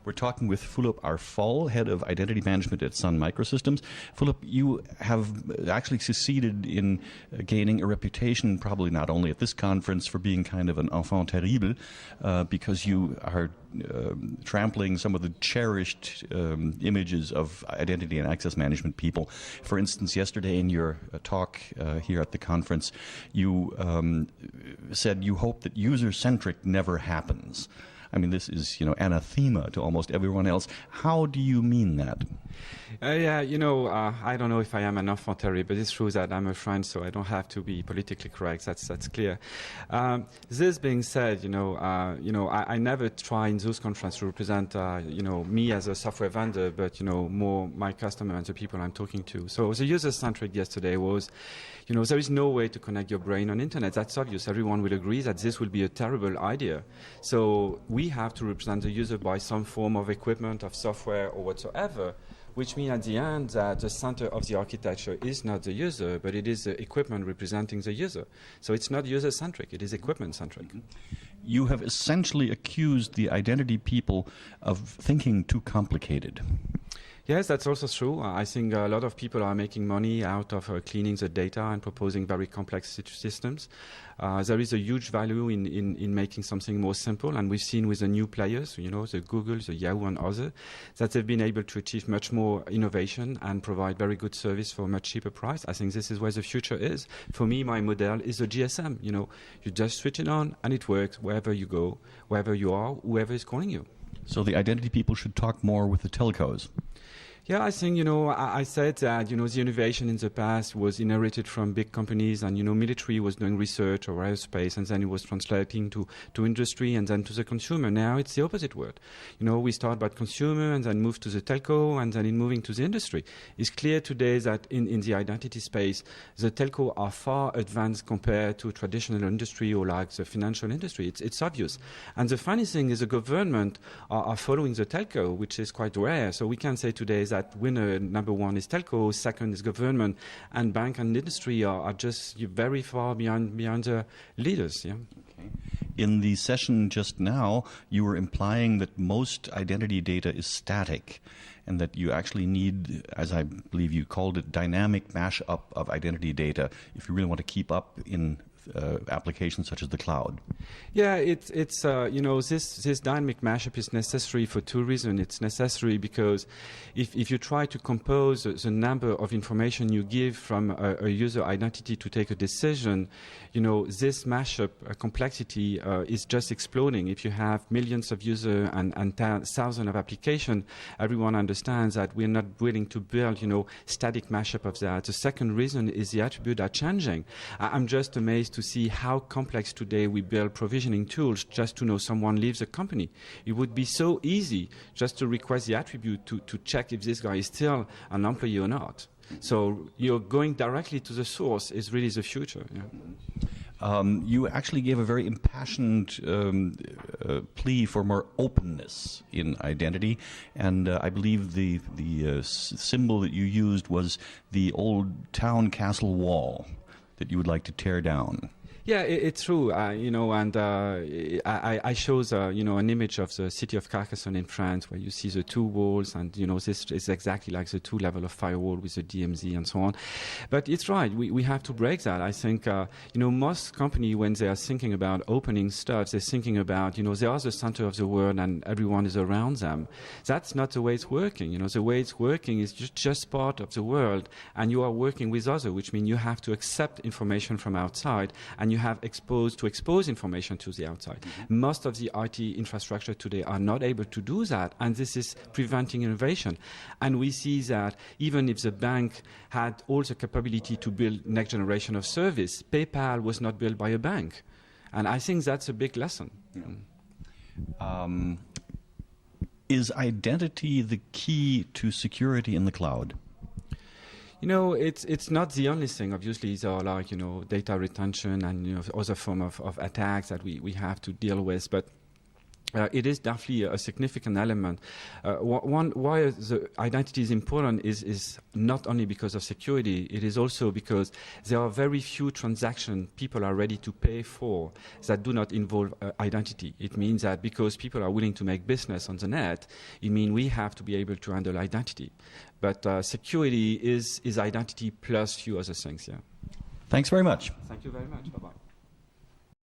We're talking with Fulup Ar Foll, Head of Identity Management at Sun Microsystems. Fulup, you have actually succeeded in gaining a reputation, probably not only at this conference, for being kind of an enfant terrible, because you are trampling some of the cherished images of identity and access management people. For instance, yesterday in your talk here at the conference, you said you hope that user-centric never happens. I mean, this is, anathema to almost everyone else. How do you mean that? Yeah, I don't know if I am an enfant terrible, but it's true that I'm a French, so I don't have to be politically correct. That's clear. This being said, I never try in those conferences to represent, me as a software vendor, but more my customer and the people I'm talking to. So the user-centric yesterday was, there is no way to connect your brain on internet. That's obvious. Everyone will agree that this will be a terrible idea. So we have to represent the user by some form of equipment, of software, or whatsoever, which means at the end that the center of the architecture is not the user, but it is the equipment representing the user. So it's not user-centric, it is equipment-centric. Mm-hmm. You have essentially accused the identity people of thinking too complicated. Yes, that's also true. I think a lot of people are making money out of cleaning the data and proposing very complex systems. There is a huge value in making something more simple, and we've seen with the new players, the Google, the Yahoo and others, that they've been able to achieve much more innovation and provide very good service for a much cheaper price. I think this is where the future is. For me, my model is a GSM. You just switch it on and it works wherever you go, wherever you are, whoever is calling you. So the identity people should talk more with the telcos. Yeah, I think, I said that, the innovation in the past was inherited from big companies and, military was doing research or aerospace and then it was translating to industry and then to the consumer. Now it's the opposite word. We start by consumer and then move to the telco and then in moving to the industry. It's clear today that in the identity space, the telco are far advanced compared to traditional industry or like the financial industry. It's obvious. And the funny thing is the government are following the telco, which is quite rare. So we can say today that winner number one is telco, second is government, and bank and industry are just very far behind the leaders. Yeah. Okay. In the session just now, you were implying that most identity data is static and that you actually need, as I believe you called it, dynamic mashup of identity data if you really want to keep up in applications such as the cloud. Yeah, it's this dynamic mashup is necessary for two reasons. It's necessary because if you try to compose the number of information you give from a user identity to take a decision, this mashup complexity is just exploding. If you have millions of users and thousands of applications, everyone understands that we're not willing to build, static mashup of that. The second reason is the attributes are changing. I'm just amazed to see how complex today we build provisioning tools just to know someone leaves a company. It would be so easy just to request the attribute to check if this guy is still an employee or not. So going directly to the source is really the future. Yeah. You actually gave a very impassioned plea for more openness in identity, and I believe the symbol that you used was the old town castle wall that you would like to tear down. Yeah, it's true. And I shows an image of the city of Carcassonne in France, where you see the two walls, and this is exactly like the two level of firewall with the DMZ and so on. But it's right. We have to break that. I think most company, when they are thinking about opening stuff, they're thinking about they are the center of the world and everyone is around them. That's not the way it's working. The way it's working is just part of the world, and you are working with others, which means you have to accept information from outside and you have expose information to the outside. Mm-hmm. Most of the IT infrastructure today are not able to do that, and this is preventing innovation. And we see that even if the bank had all the capability to build next generation of service, PayPal was not built by a bank. And I think that's a big lesson. Yeah. Is identity the key to security in the cloud? It's not the only thing. Obviously, there are like, data retention and, other form of attacks that we have to deal with. But it is definitely a significant element. Why the identity is important is not only because of security, it is also because there are very few transactions people are ready to pay for that do not involve identity. It means that because people are willing to make business on the net, it means we have to be able to handle identity. But security is identity plus few other things, yeah. Thanks very much. Thank you very much. Bye-bye.